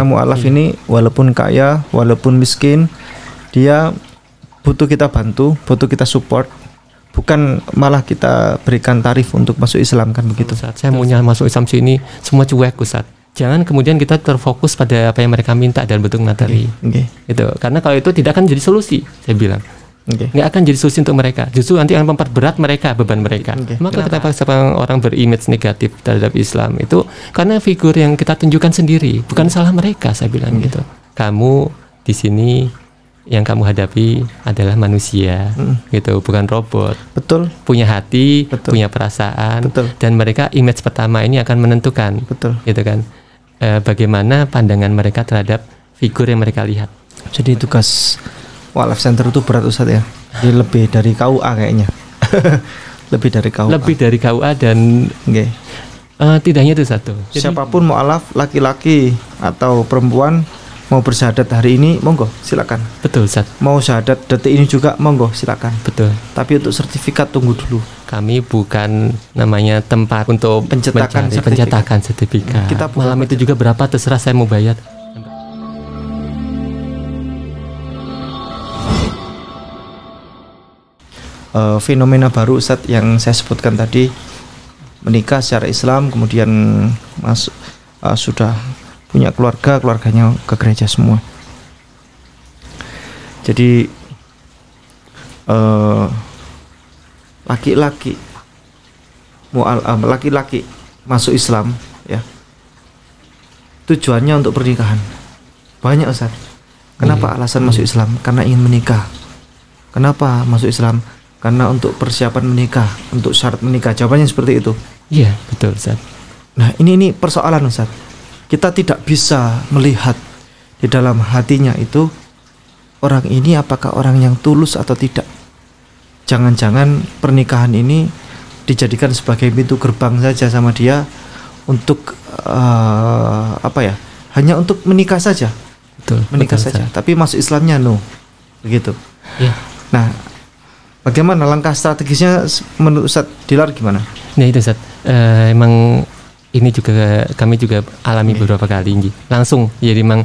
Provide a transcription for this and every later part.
Mu'alaf ini walaupun kaya, walaupun miskin, dia butuh kita bantu, butuh kita support, bukan malah kita berikan tarif untuk masuk Islam, kan begitu. Ustaz, saya maunya masuk Islam sini semua cuek, Ustaz. Jangan kemudian kita terfokus pada apa yang mereka minta dalam bentuk materi. Itu karena kalau itu tidak akan jadi solusi, saya bilang. Nggak akan jadi solusi untuk mereka. Justru nanti akan memperberat mereka, beban mereka. Maka kenapa orang berimage negatif terhadap Islam itu karena figur yang kita tunjukkan sendiri, bukan salah mereka, saya bilang gitu. Kamu di sini yang kamu hadapi adalah manusia, gitu, bukan robot. Betul. Punya hati, punya perasaan, dan mereka image pertama ini akan menentukan, gitu kan, bagaimana pandangan mereka terhadap figur yang mereka lihat. Jadi tugas Mu'alaf Center itu berat, Ustaz ya. Jadi lebih dari KUA kayaknya. Lebih dari KUA. Lebih dari KUA dan tidak hanya itu satu. Jadi, siapapun mu'alaf, laki-laki atau perempuan, mau bersyahadat hari ini, monggo, silakan. Betul, Ustaz. Mau syahadat detik ini juga, monggo, silakan. Betul. Tapi untuk sertifikat tunggu dulu. Kami bukan namanya tempat untuk pencetakan sertifikat. Kita malam itu juga berapa terserah, saya mau bayar. Fenomena baru, Ustadz, yang saya sebutkan tadi, menikah secara Islam, kemudian masuk sudah punya keluarga, keluarganya ke gereja semua. Jadi laki-laki masuk Islam, ya, tujuannya untuk pernikahan. Banyak, Ustadz. Kenapa alasan masuk Islam? Karena ingin menikah. Kenapa masuk Islam? Karena untuk persiapan menikah, untuk syarat menikah. Jawabannya seperti itu. Iya, betul, Ustaz. Nah, ini persoalan, Ustaz. Kita tidak bisa melihat di dalam hatinya itu orang ini apakah orang yang tulus atau tidak. Jangan-jangan pernikahan ini dijadikan sebagai pintu gerbang saja sama dia untuk hanya untuk menikah saja. Betul, menikah saja. Ustaz. Tapi masuk Islamnya no. Begitu. Iya. Nah, bagaimana langkah strategisnya menurut Ustaz Dilar gimana? Nah itu, Ustaz, emang ini juga kami juga alami beberapa kali langsung. Jadi memang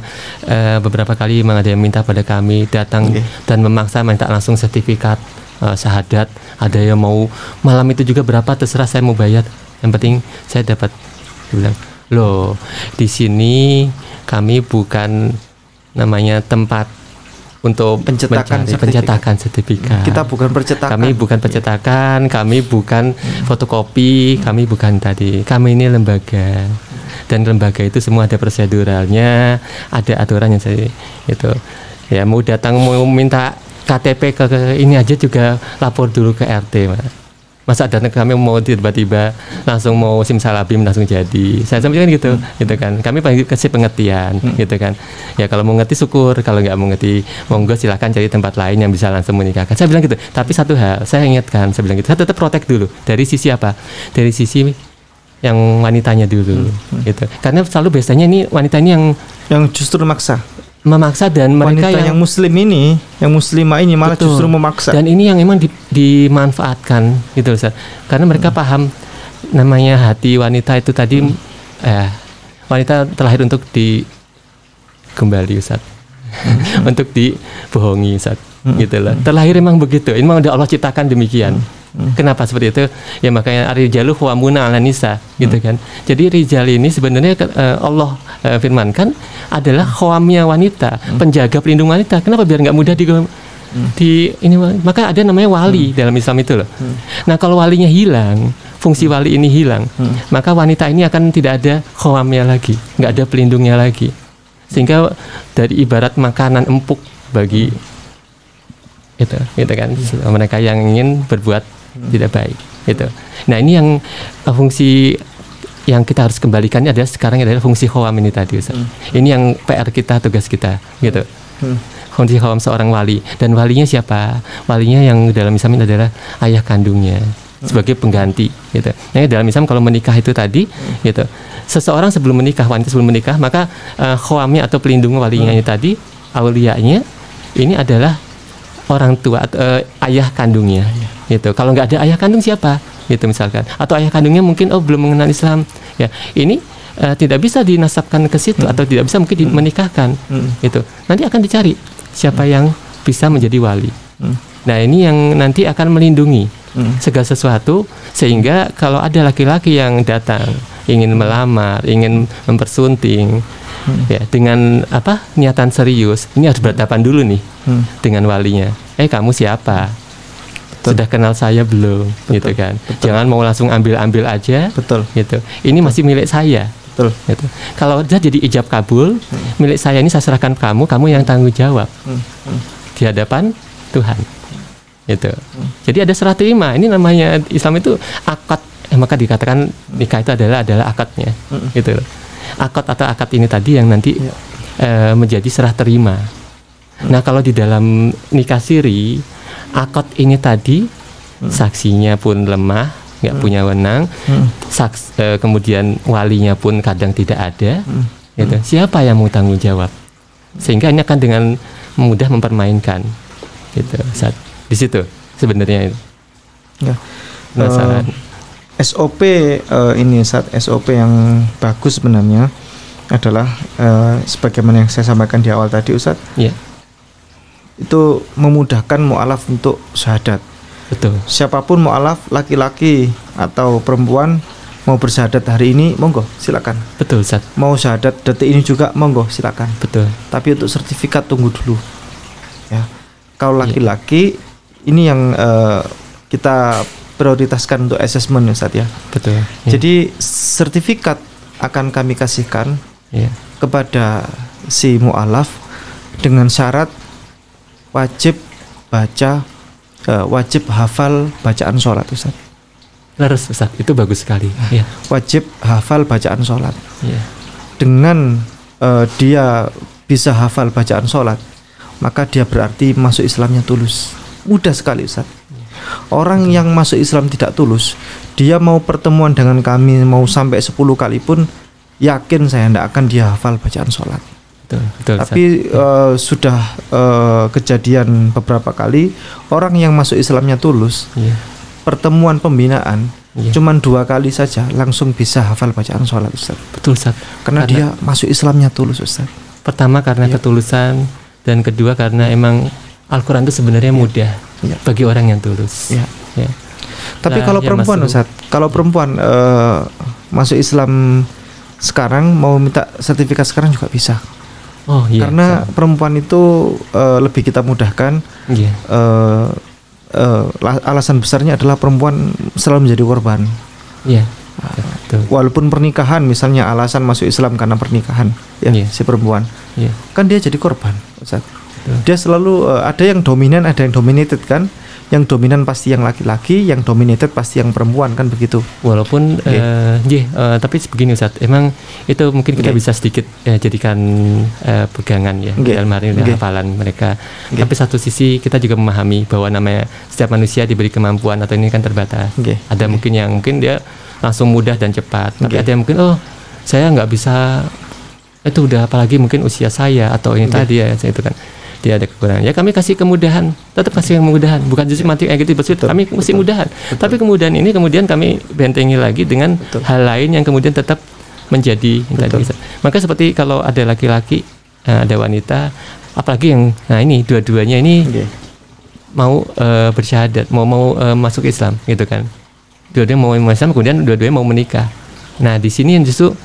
beberapa kali memang ada yang minta pada kami datang dan memaksa minta langsung sertifikat syahadat. Ada yang mau malam itu juga berapa terserah, saya mau bayar. Yang penting saya dapat. Bilang, loh, di sini kami bukan namanya tempat untuk pencetakan sertifikat. Kita bukan percetakan. Kami bukan percetakan, kami bukan fotokopi, kami bukan tadi. Kami ini lembaga. Dan lembaga itu semua ada proseduralnya, ada aturannya saya itu. Ya, mau datang mau minta KTP ke ini aja juga lapor dulu ke RT, Mas. Masa datang kami mau tiba-tiba langsung mau simsalabim langsung jadi. Saya sampaikan gitu kan. Kami kasih pengertian, gitu kan. Ya kalau mau ngerti syukur, kalau nggak mau ngerti, monggo silakan cari tempat lain yang bisa langsung menikahkan. Saya bilang gitu. Tapi satu hal, saya ingatkan, saya bilang gitu. Saya tetap protek dulu. Dari sisi apa? Dari sisi yang wanitanya dulu, gitu. Karena selalu biasanya ini wanita ini yang justru memaksa dan mereka yang muslim ini, yang muslimah ini malah justru memaksa. Dan ini yang emang dimanfaatkan gitu, Ustaz. Karena mereka paham namanya hati wanita itu tadi wanita terlahir untuk dikembali, Ustaz. Untuk dibohongi, Ustaz. Gitu loh. Terlahir emang begitu. Ini memang Allah ciptakan demikian. Kenapa seperti itu? Ya makanya ar-rijalu qawwamuna 'alan nisa, gitu kan. Jadi rijal ini sebenarnya Allah firmankan adalah qawamnya wanita, penjaga pelindung wanita. Kenapa? Biar nggak mudah ini maka ada namanya wali dalam Islam itu loh. Nah, kalau walinya hilang, fungsi wali ini hilang, maka wanita ini akan tidak ada qawamnya lagi, nggak ada pelindungnya lagi. Sehingga dari ibarat makanan empuk bagi itu kan mereka yang ingin berbuat tidak baik gitu. Nah, ini yang fungsi yang kita harus kembalikan adalah sekarang adalah fungsi khawam ini tadi, Ustaz. Ini yang PR kita, tugas kita gitu. Fungsi khawam seorang wali, dan walinya siapa? Walinya yang dalam Islam adalah ayah kandungnya sebagai pengganti gitu. Nah, dalam Islam kalau menikah itu tadi gitu. Seseorang sebelum menikah, wanita sebelum menikah, maka khawamnya atau pelindung walinya tadi, awliyanya ini adalah orang tua atau ayah kandungnya gitu. Kalau nggak ada ayah kandung siapa gitu misalkan, atau ayah kandungnya mungkin belum mengenal Islam, ya ini tidak bisa dinasabkan ke situ atau tidak bisa mungkin menikahkan, itu nanti akan dicari siapa yang bisa menjadi wali. Nah ini yang nanti akan melindungi segala sesuatu, sehingga kalau ada laki-laki yang datang ingin melamar, ingin mempersunting, ya dengan niatan serius, ini harus berhadapan dulu nih dengan walinya. Kamu siapa? Sudah kenal saya belum? Gitu kan? Jangan mau langsung ambil aja. Gitu. Ini masih milik saya. Gitu. Kalau sudah jadi ijab kabul, milik saya ini saya serahkan kamu yang tanggung jawab di hadapan Tuhan. Gitu. Jadi ada serah terima. Ini namanya Islam itu akad. Maka dikatakan nikah itu adalah akadnya. Gitu. Akad atau akad ini tadi yang nanti menjadi serah terima. Nah kalau di dalam nikah siri, akad ini tadi saksinya pun lemah, nggak punya wewenang, kemudian walinya pun kadang tidak ada. Gitu. Siapa yang mau tanggung jawab? Sehingga ini akan dengan mudah mempermainkan. Gitu. Di situ sebenarnya penasaran. SOP ini SOP yang bagus sebenarnya adalah sebagaimana yang saya sampaikan di awal tadi Ustadz. Itu memudahkan mu'alaf untuk syahadat. Betul. Siapapun mu'alaf, laki-laki atau perempuan mau bersyahadat hari ini, monggo silakan. Betul, Ustaz. Mau syahadat detik ini juga, monggo silakan. Betul. Tapi untuk sertifikat tunggu dulu. Ya. Kalau laki-laki ini yang kita prioritaskan untuk assessment Ustaz ya. Betul. Jadi sertifikat akan kami kasihkan kepada si mu'alaf dengan syarat wajib hafal bacaan sholat Ustaz. Laras Ustaz, itu bagus sekali. Wajib hafal bacaan sholat. Dengan dia bisa hafal bacaan sholat, maka dia berarti masuk Islamnya tulus. Mudah sekali Ustaz. Orang yang masuk Islam tidak tulus, dia mau pertemuan dengan kami mau sampai 10 kali pun, yakin saya tidak akan dia hafal bacaan sholat. Betul, tapi sudah kejadian beberapa kali orang yang masuk Islamnya tulus, pertemuan pembinaan cuman 2 kali saja langsung bisa hafal bacaan sholat Ustaz. Betul Ustaz. Karena dia masuk Islamnya tulus Ustaz. Pertama karena ketulusan, dan kedua karena emang Al-Quran itu sebenarnya mudah bagi orang yang tulus. Tapi kalau perempuan Ustaz, kalau perempuan masuk Islam sekarang mau minta sertifikat sekarang juga bisa. Karena perempuan itu lebih kita mudahkan. Alasan besarnya adalah perempuan selalu menjadi korban. Walaupun pernikahan, misalnya alasan masuk Islam karena pernikahan, si perempuan, kan dia jadi korban, Ustaz. Dia selalu ada yang dominan, ada yang dominated kan. Yang dominan pasti yang laki-laki, yang dominated pasti yang perempuan, kan begitu. Walaupun tapi begini Ustaz, emang itu mungkin kita bisa sedikit jadikan pegangan dalam hari ini hafalan mereka. Tapi satu sisi kita juga memahami bahwa namanya setiap manusia diberi kemampuan atau ini kan terbatas. Ada mungkin yang mungkin dia langsung mudah dan cepat, tapi ada yang mungkin saya nggak bisa, itu udah apalagi mungkin usia saya atau ini tadi itu kan. Dia ada kekurangan. Ya kami kasih kemudahan, tetap kasih kemudahan. Bukan justru mati gitu betul. Kami mesti mudahan. Tapi kemudahan ini kemudian kami bentengi lagi dengan hal lain yang kemudian tetap menjadi tadi. Maka seperti kalau ada laki-laki, ada wanita, apalagi yang ini dua-duanya ini mau bersyahadat, mau masuk Islam gitu kan. Dua-duanya mau masuk Islam, kemudian dua-duanya mau menikah. Nah, di sini yang justru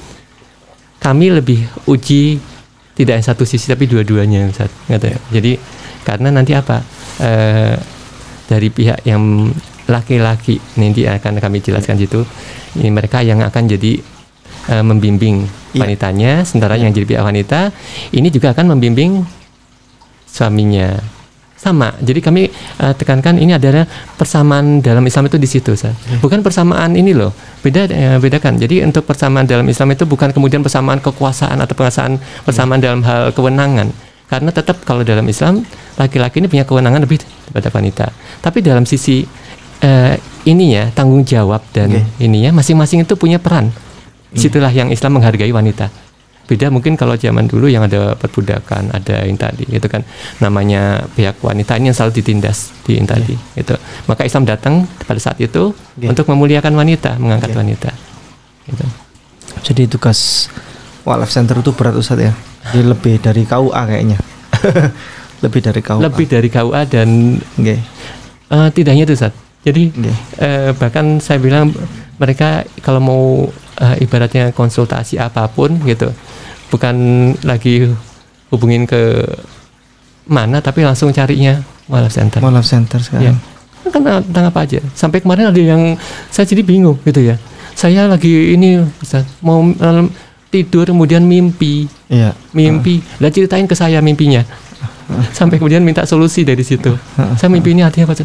kami lebih uji tidak yang satu sisi tapi dua-duanya Ustaz. Jadi karena nanti dari pihak yang laki-laki nanti akan kami jelaskan situ, ini mereka yang akan jadi membimbing wanitanya, sementara yang jadi pihak wanita ini juga akan membimbing suaminya. Sama. Jadi kami tekankan ini adalah persamaan dalam Islam itu di situ, Ustaz. Bukan persamaan ini loh. Bedakan. Jadi untuk persamaan dalam Islam itu bukan kemudian persamaan kekuasaan atau persamaan dalam hal kewenangan. Karena tetap kalau dalam Islam laki-laki ini punya kewenangan lebih daripada wanita. Tapi dalam sisi ininya tanggung jawab dan ininya masing-masing itu punya peran. Disitulah yang Islam menghargai wanita. Beda mungkin kalau zaman dulu yang ada perbudakan, ada yang tadi itu kan namanya pihak wanita ini yang selalu ditindas di tadi itu. Maka Islam datang pada saat itu untuk memuliakan wanita, mengangkat wanita. Gitu. Jadi tugas Waqaf Center itu berat Ustaz ya. Jadi lebih dari KUA kayaknya. Lebih dari KUA. Lebih dari KUA dan Nggih. tidak hanya itu Ustaz. Jadi Nggih. bahkan saya bilang mereka kalau mau ibaratnya konsultasi apapun gitu, bukan lagi hubungin ke mana tapi langsung carinya Waqaf Center. Waqaf Center sekarang. Ya. Kan tentang apa aja. Sampai kemarin ada yang saya jadi bingung gitu ya. Saya lagi ini Ustaz, mau tidur kemudian mimpi. Iya. Mimpi. Lah ceritain ke saya mimpinya. Sampai kemudian minta solusi dari situ. Saya mimpi ini artinya apa?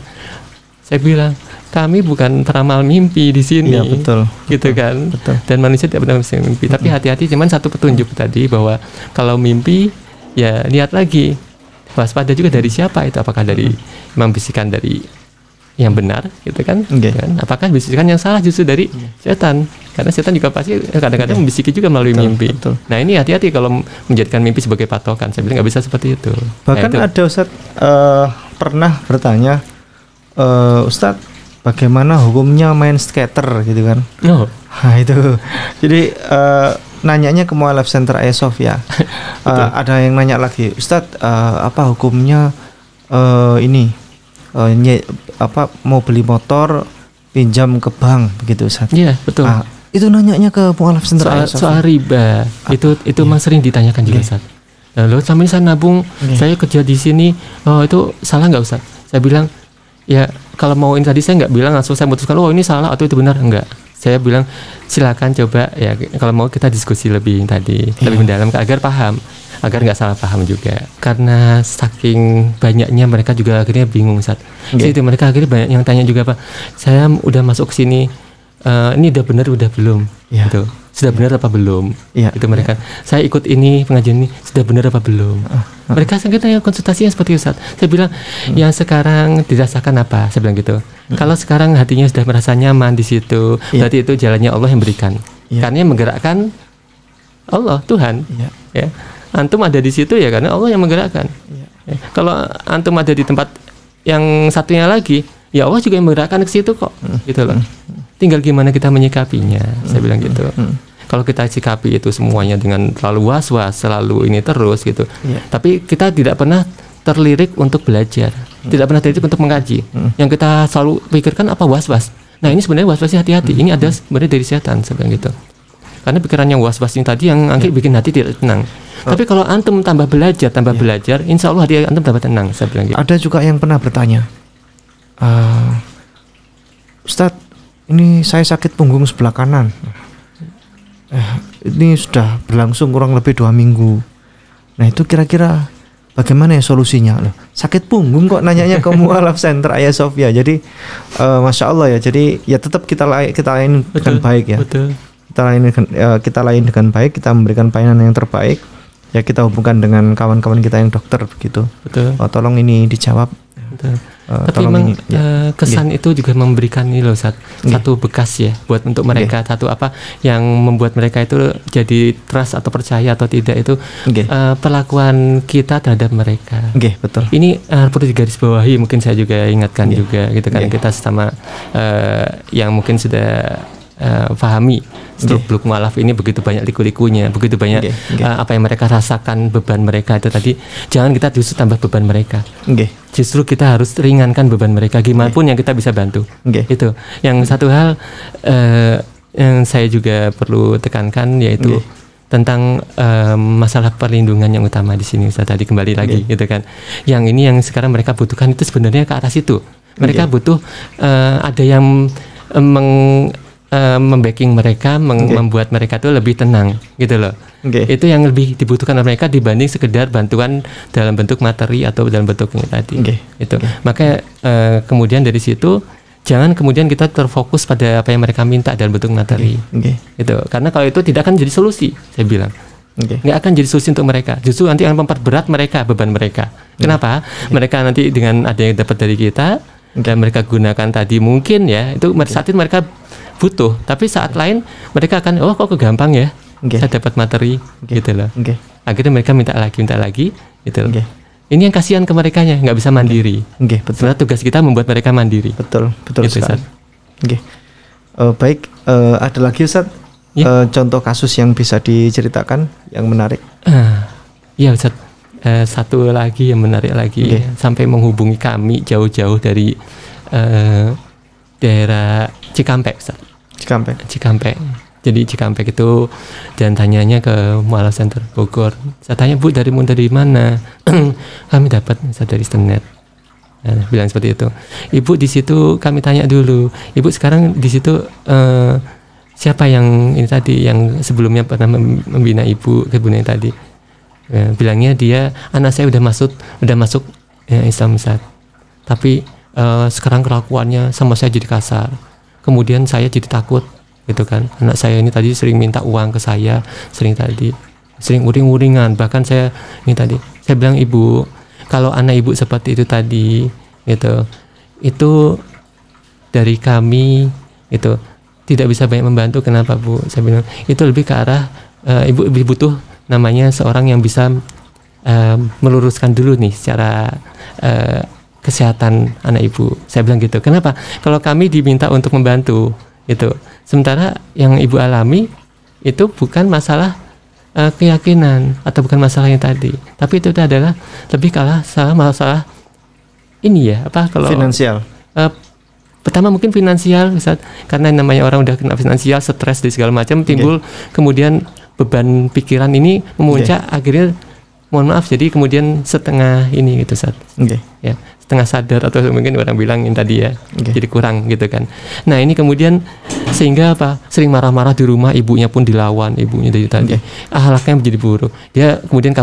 Saya bilang, kami bukan peramal mimpi di sini. Iya, betul. Gitu kan. Betul. Dan manusia tidak benar bisa mimpi. Tapi hati-hati, cuman satu petunjuk tadi bahwa kalau mimpi ya lihat lagi. Waspada juga dari siapa itu? Apakah dari memang bisikan dari yang benar gitu kan? Okay. Kan? Apakah bisikan yang salah justru dari setan? Karena setan juga pasti kadang-kadang membisiki juga melalui mimpi. Betul. Nah ini hati-hati kalau menjadikan mimpi sebagai patokan. Saya bilang nggak bisa seperti itu. Bahkan nah, ada Ustadz pernah bertanya, Ustadz bagaimana hukumnya main skater gitu kan? Oh. Nah itu. Jadi nanyanya ke Mu'alaf Center Ayah Sofia. Ada yang nanya lagi, Ustadz apa hukumnya mau beli motor pinjam ke bank begitu Ustadz? Iya betul. Itu nanyanya ke Mu'alaf Center Ayah Sofia. Soal riba itu memang sering ditanyakan juga Ustadz. Lalu sambil saya nabung, saya kerja di sini, itu salah nggak Ustadz? Saya bilang ya kalau mau ini tadi saya nggak bilang langsung saya memutuskan ini salah atau itu benar, enggak. Saya bilang silakan coba ya kalau mau kita diskusi lebih lebih mendalam agar paham, agar nggak salah paham juga. Karena saking banyaknya mereka juga akhirnya bingung Ustaz. Jadi itu mereka akhirnya banyak yang tanya juga Pak, saya udah masuk ke sini, ini udah benar udah belum? Gitu. Sudah benar apa belum? Itu mereka. Saya ikut ini pengajian ini sudah benar apa belum? Mereka sebenarnya konsultasinya seperti Ustaz. Saya bilang yang sekarang dirasakan apa? Saya bilang gitu. Kalau sekarang hatinya sudah merasa nyaman di situ, berarti itu jalannya Allah yang berikan. Karena yang menggerakkan Allah Tuhan. Ya. Antum ada di situ ya karena Allah yang menggerakkan. Ya. Kalau antum ada di tempat yang satunya lagi, ya Allah juga yang menggerakkan ke situ kok. Gitu loh. Tinggal gimana kita menyikapinya. Saya bilang gitu. Kalau kita sikapi itu semuanya dengan terlalu was-was, selalu ini terus gitu. Tapi kita tidak pernah terlirik untuk belajar, tidak pernah terlirik untuk mengkaji. Yang kita selalu pikirkan apa was-was. Nah ini sebenarnya was-wasnya hati-hati. Ini ada sebenarnya dari setan sebenarnya gitu. Karena pikiran yang was-was ini tadi yang akhirnya bikin hati tidak tenang. Tapi kalau antum tambah belajar, insya Allah hati antum tambah tenang. Saya bilang gitu. Ada juga yang pernah bertanya, Ustadz, ini saya sakit punggung sebelah kanan. Ini sudah berlangsung kurang lebih 2 minggu. Nah itu kira-kira bagaimana ya solusinya? Loh, sakit punggung kok nanyanya ke Mu'alaf Center Ayah Sofia. Jadi masya Allah ya. Jadi ya tetap kita layani dengan baik ya. Betul. Kita layani dengan baik. Kita memberikan pelayanan yang terbaik. Ya kita hubungkan dengan kawan-kawan kita yang dokter begitu. Betul. Tolong ini dijawab. Betul. Tapi memang kesan itu juga memberikan ini loh satu bekas ya buat untuk mereka, satu apa yang membuat mereka itu jadi trust atau percaya atau tidak itu perlakuan kita terhadap mereka. Betul. Ini perlu digarisbawahi, mungkin saya juga ingatkan juga gitu kan, kita sesama yang mungkin sudah pahami seluk-beluk mu'alaf ini begitu banyak liku-likunya, begitu banyak apa yang mereka rasakan, beban mereka itu tadi, jangan kita justru tambah beban mereka. Justru kita harus ringankan beban mereka, gimana pun yang kita bisa bantu. Itu. Yang satu hal yang saya juga perlu tekankan yaitu tentang masalah perlindungan yang utama di sini. Saya tadi kembali lagi gitu kan. Yang ini yang sekarang mereka butuhkan itu sebenarnya ke atas itu. Mereka butuh ada yang membacking mereka, membuat mereka tuh lebih tenang gitu loh. Itu yang lebih dibutuhkan oleh mereka dibanding sekedar bantuan dalam bentuk materi atau dalam bentuk ini tadi. Itu. Makanya kemudian dari situ jangan kemudian kita terfokus pada apa yang mereka minta dalam bentuk materi. Itu. Karena kalau itu tidak akan jadi solusi, saya bilang. Nggak akan jadi solusi untuk mereka. Justru nanti akan memperberat mereka, beban mereka. Kenapa? Mereka nanti dengan ada yang dapat dari kita dan mereka gunakan tadi mungkin ya, itu saat itu mereka butuh, tapi saat lain mereka akan kok kegampang ya, saya dapat materi gitu loh. Akhirnya mereka minta lagi gitu loh. Ini yang kasihan ke merekanya, nggak bisa mandiri. Sebenarnya tugas kita membuat mereka mandiri. Betul gitu, sekali. Baik, ada lagi Ustaz? contoh kasus yang bisa diceritakan yang menarik? Iya Ustaz, satu lagi yang menarik lagi, sampai menghubungi kami jauh-jauh dari daerah Cikampek Ustaz. Cikampek. Jadi Cikampek itu, dan tanyanya ke Mualaf Center Bogor. Saya tanya, Bu, dari mana? Kami dapat dari Senet. Bilang seperti itu. Ibu di situ kami tanya dulu. Ibu sekarang di situ siapa yang ini tadi, yang sebelumnya pernah membina ibu kebunnya tadi? Bilangnya dia, anak saya udah masuk Islam Ustaz. Tapi sekarang kelakuannya sama saya jadi kasar. Kemudian saya jadi takut, gitu kan. Anak saya ini tadi sering minta uang ke saya, sering uring-uringan. Bahkan saya bilang, Ibu, kalau anak ibu seperti itu tadi, gitu, itu dari kami itu tidak bisa banyak membantu. Kenapa, Bu? Saya bilang itu lebih ke arah ibu lebih butuh namanya seorang yang bisa meluruskan dulu nih secara kesehatan anak ibu. Saya bilang gitu. Kenapa? Kalau kami diminta untuk membantu, itu, sementara yang ibu alami itu bukan masalah keyakinan atau bukan masalah yang tadi, tapi itu adalah lebih kalah masalah ini ya, kalau finansial. Pertama mungkin finansial, Ustaz, karena namanya orang udah kena finansial, stres di segala macam, timbul kemudian beban pikiran ini memuncak, akhirnya mohon maaf, jadi kemudian setengah ini gitu, Ustaz. Ya, setengah sadar atau mungkin orang bilang yang tadi ya, jadi kurang gitu kan. Nah ini kemudian sehingga sering marah-marah di rumah, ibunya pun dilawan, ibunya dari tadi, akhlaknya menjadi buruk. Dia kemudian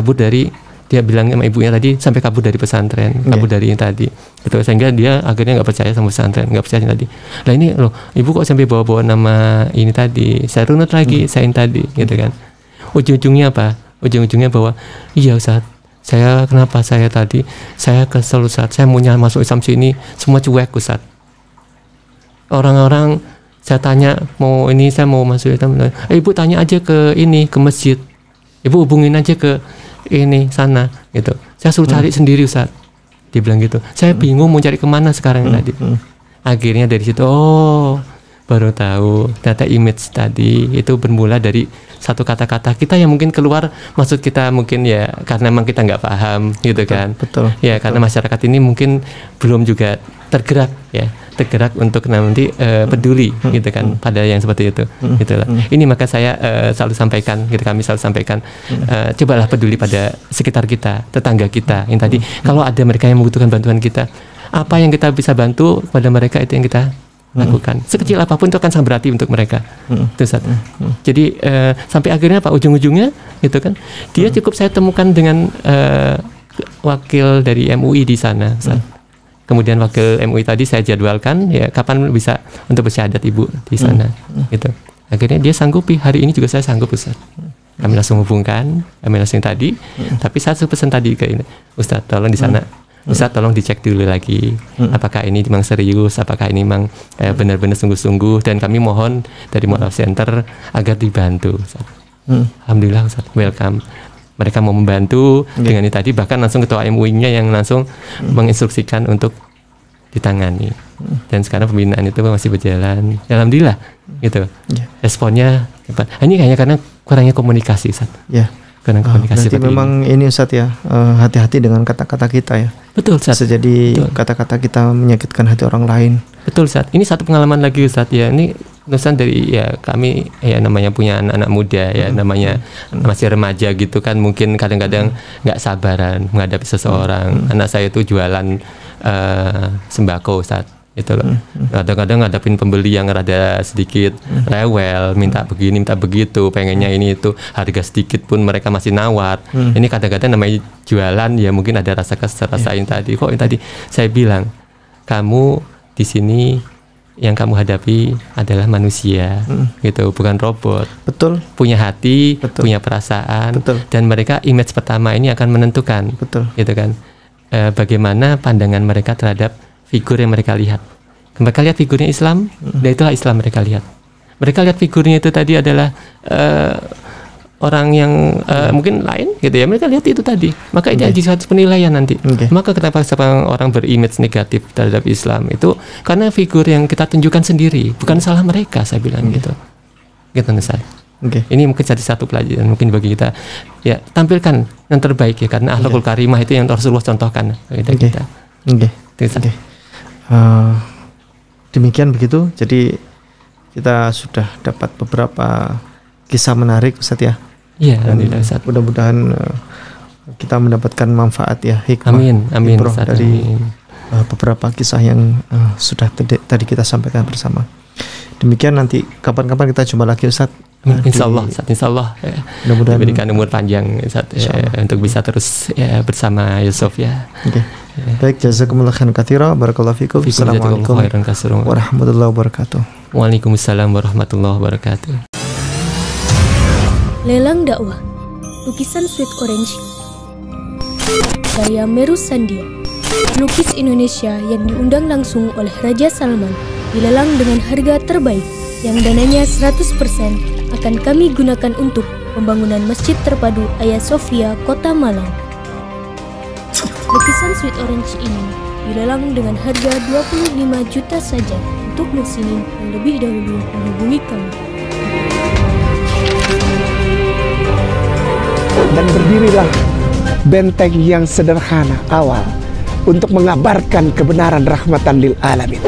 dia bilang sama ibunya tadi sampai kabur dari pesantren, kabur dari yang tadi, gitu. Sehingga dia akhirnya nggak percaya sama pesantren, nggak percaya tadi. Lah ini loh, ibu kok sampai bawa-bawa nama ini tadi, saya runut lagi, saya ini tadi, gitu kan. Ujung-ujungnya Ujung-ujungnya bahwa iya Ustaz, kenapa saya kesel Ustaz, saya mau masuk Islam sini semua cuek Ustaz. Orang-orang saya tanya saya mau masuk Islam, ibu tanya aja ke masjid, ibu hubungin aja ke sana gitu. Saya suruh cari sendiri Ustaz, dia bilang gitu. Saya bingung mau cari kemana sekarang tadi. Akhirnya dari situ baru tahu ternyata image tadi itu bermula dari satu kata-kata kita yang mungkin keluar, maksud kita mungkin ya karena memang kita nggak paham gitu kan. Betul. Ya karena masyarakat ini mungkin belum juga tergerak untuk nanti peduli gitu kan pada yang seperti itu, gitulah. Ini maka saya selalu sampaikan, kami selalu sampaikan, cobalah peduli pada sekitar kita, tetangga kita yang tadi. Kalau ada mereka yang membutuhkan bantuan kita, apa yang kita bisa bantu pada mereka itu yang kita lakukan. Sekecil apapun itu akan sangat berarti untuk mereka. Jadi sampai akhirnya ujung-ujungnya gitu kan, dia cukup saya temukan dengan wakil dari MUI di sana. Kemudian wakil MUI tadi saya jadwalkan ya kapan bisa untuk bersyahadat ibu di sana, gitu. Akhirnya dia sanggupi, hari ini juga saya sanggup Ustaz. Kami langsung hubungkan, kami langsung tadi. Tapi saya pesan tadi ke ini, Ustaz tolong di sana, Ustaz tolong dicek dulu lagi apakah ini memang serius, apakah ini memang benar-benar sungguh-sungguh, dan kami mohon dari Mualaf Center agar dibantu Ustaz. Alhamdulillah Ustaz, welcome. Mereka mau membantu dengan ini tadi, bahkan langsung ketua MUI-nya yang langsung menginstruksikan untuk ditangani. Dan sekarang pembinaan itu masih berjalan. Alhamdulillah gitu. Responnya hebat. Ini kayaknya karena kurangnya komunikasi Ustaz. Karena komunikasi berarti memang ini Ustaz ya, hati-hati dengan kata-kata kita ya. Betul Ustaz. Bisa jadi kata-kata kita menyakitkan hati orang lain. Betul Ustaz. Ini satu pengalaman lagi Ustaz ya. Ini Ustaz dari kami namanya punya anak-anak muda ya, namanya masih remaja gitu kan, mungkin kadang-kadang nggak sabaran menghadapi seseorang. Anak saya itu jualan sembako Ustaz. Itu loh. Kadang-kadang ngadapin pembeli yang rada sedikit rewel, minta begini, minta begitu, pengennya ini itu, harga sedikit pun mereka masih nawar. Ini kadang-kadang namanya jualan ya, mungkin ada rasa yang tadi. Kok yang tadi saya bilang, kamu di sini yang kamu hadapi adalah manusia, gitu, bukan robot. Betul. Punya hati, punya perasaan, dan mereka image pertama ini akan menentukan, gitu kan, bagaimana pandangan mereka terhadap figur yang mereka lihat. Mereka lihat figurnya Islam, dan itulah Islam mereka lihat. Mereka lihat figurnya itu tadi adalah orang yang mungkin lain gitu ya, mereka lihat itu tadi, maka itu jadi satu penilaian nanti. Maka kenapa orang berimage negatif terhadap Islam itu karena figur yang kita tunjukkan sendiri, bukan salah mereka, saya bilang gitu Ustaz. Oke. Ini mungkin jadi satu pelajaran mungkin bagi kita, ya tampilkan yang terbaik ya, karena akhlakul karimah itu yang Rasulullah contohkan bagi kita. Oke. Demikian begitu. Jadi kita sudah dapat beberapa kisah menarik, Ustaz ya. Iya, alhamdulillah Ustaz. Mudah-mudahan kita mendapatkan manfaat ya, hikmah, amin Ustaz, dari beberapa kisah yang sudah tadi kita sampaikan bersama. Demikian, nanti kapan-kapan kita jumpa lagi, Ustaz. Insyaallah, insyaallah mudah-mudahan diberikan umur panjang Ustaz, untuk bisa terus bersama Yusuf ya. Oke. Baik, jazakumullah khairan katsira, barakallahu fikum. Assalamualaikum warahmatullahi wabarakatuh. Waalaikumsalam warahmatullahi wabarakatuh. Lelang dakwah, lukisan Sweet Orange, karya Meru Sandia, pelukis Indonesia yang diundang langsung oleh Raja Salman, dilelang dengan harga terbaik yang dananya 100% akan kami gunakan untuk pembangunan Masjid Terpadu Hagia Sophia, Kota Malang. Lukisan Sweet Orange ini dilelang dengan harga 25 juta saja untuk muslimin yang lebih dahulu menghubungi kami. Dan berdirilah benteng yang sederhana awal untuk mengabarkan kebenaran rahmatan lil alamin.